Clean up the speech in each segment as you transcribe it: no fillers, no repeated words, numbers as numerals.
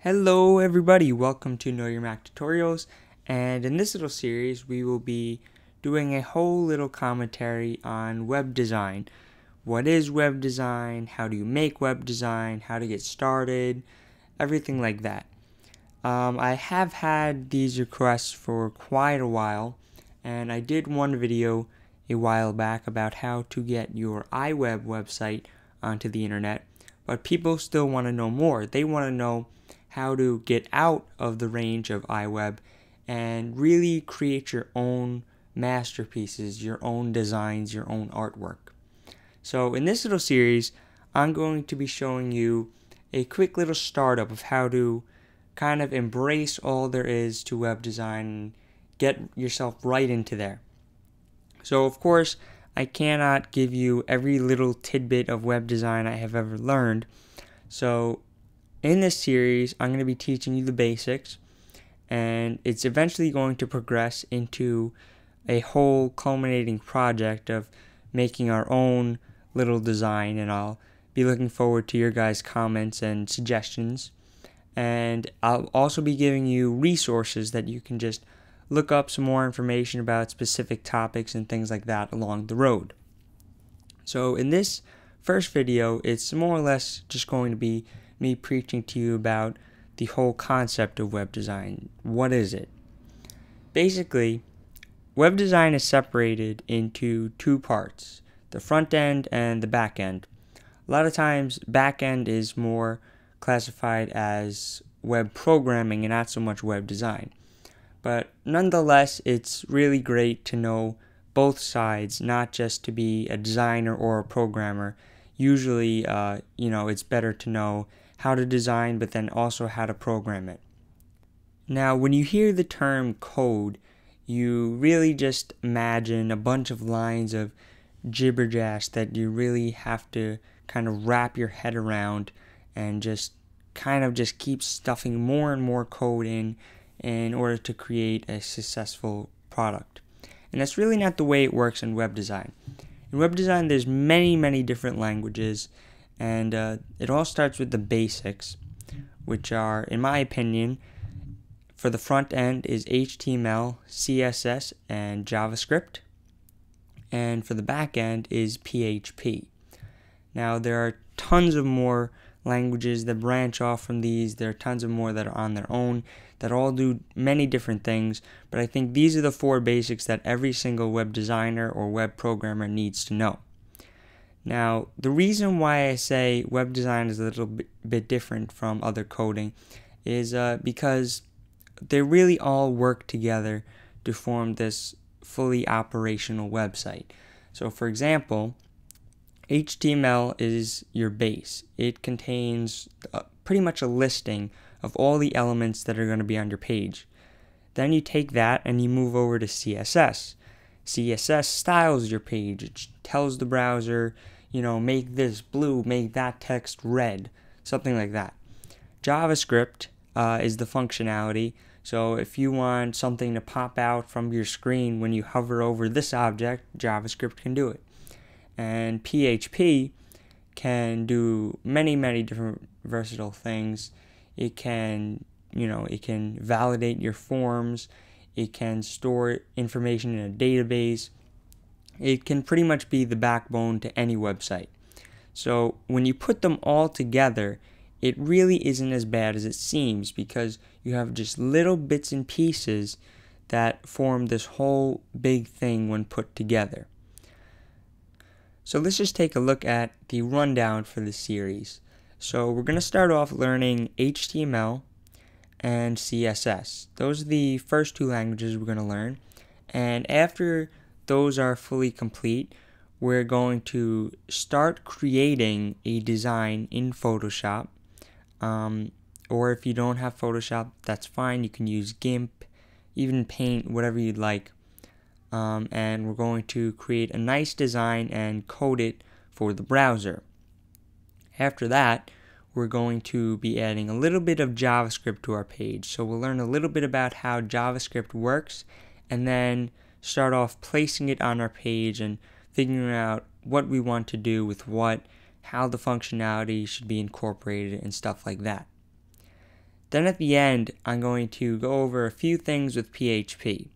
Hello everybody, welcome to Know Your Mac Tutorials, and in this little series we will be doing a whole little commentary on web design. What is web design, how do you make web design, how to get started, everything like that. I have had these requests for quite a while, and I did one video a while back about how to get your iWeb website onto the internet, but people still want to know more. They want to know how to get out of the range of iWeb and really create your own masterpieces, your own designs, your own artwork. So in this little series, I'm going to be showing you a quick little startup of how to kind of embrace all there is to web design and get yourself right into there. So of course, I cannot give you every little tidbit of web design I have ever learned. So in this series, I'm going to be teaching you the basics, and it's eventually going to progress into a whole culminating project of making our own little design, and I'll be looking forward to your guys' comments and suggestions. And I'll also be giving you resources that you can just look up some more information about specific topics and things like that along the road. So in this first video, it's more or less just going to be me preaching to you about the whole concept of web design. What is it? Basically, web design is separated into two parts, the front end and the back end. A lot of times, back end is more classified as web programming and not so much web design. But nonetheless, it's really great to know both sides, not just to be a designer or a programmer. Usually, it's better to know how to design, but then also how to program it. Now, when you hear the term code, you really just imagine a bunch of lines of jibberjash that you really have to kind of wrap your head around and just keep stuffing more and more code in order to create a successful product. And that's really not the way it works in web design. In web design, there's many different languages, and it all starts with the basics, which are, in my opinion, for the front end is HTML, CSS, and JavaScript, and for the back end is PHP. Now, there are tons of more languages that branch off from these. There are tons of more that are on their own that all do many different things, but I think these are the four basics that every single web designer or web programmer needs to know. Now, the reason why I say web design is a little bit different from other coding is because they really all work together to form this fully operational website. So, for example, HTML is your base. It contains pretty much a listing of all the elements that are going to be on your page. Then you take that and you move over to CSS. CSS styles your page. It tells the browser, make this blue, make that text red, something like that. JavaScript is the functionality. So if you want something to pop out from your screen when you hover over this object, JavaScript can do it. And PHP can do many different versatile things. It can, it can validate your forms. It can store information in a database. It can pretty much be the backbone to any website. So when you put them all together, it really isn't as bad as it seems, because you have just little bits and pieces that form this whole big thing when put together. So let's just take a look at the rundown for this series. So we're going to start off learning HTML and CSS. Those are the first two languages we're going to learn. And after those are fully complete, we're going to start creating a design in Photoshop. Or if you don't have Photoshop, that's fine. You can use GIMP, even Paint, whatever you'd like. And we're going to create a nice design and code it for the browser. After that, we're going to be adding a little bit of JavaScript to our page. So we'll learn a little bit about how JavaScript works, and then start off placing it on our page and figuring out what we want to do with what, how the functionality should be incorporated, and stuff like that. Then at the end, I'm going to go over a few things with PHP.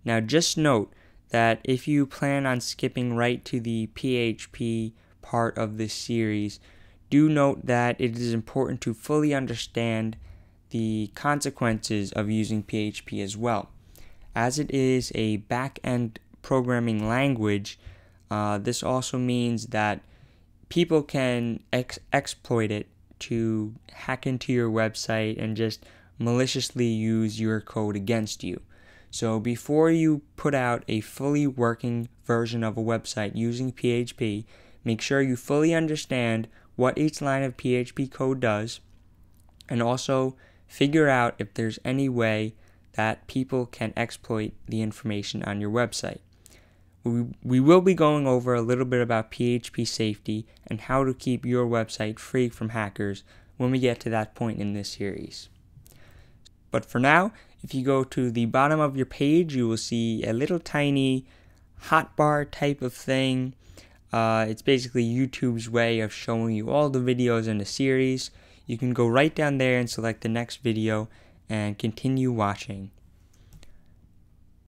Now just note that if you plan on skipping right to the PHP part of this series, do note that it is important to fully understand the consequences of using PHP as well. As it is a back-end programming language, this also means that people can exploit it to hack into your website and just maliciously use your code against you. So before you put out a fully working version of a website using PHP, make sure you fully understand what each line of PHP code does, and also figure out if there's any way that people can exploit the information on your website. We will be going over a little bit about PHP safety and how to keep your website free from hackers when we get to that point in this series. But for now, if you go to the bottom of your page, you will see a little tiny hotbar type of thing. It's basically YouTube's way of showing you all the videos in the series. You can go right down there and select the next video and continue watching.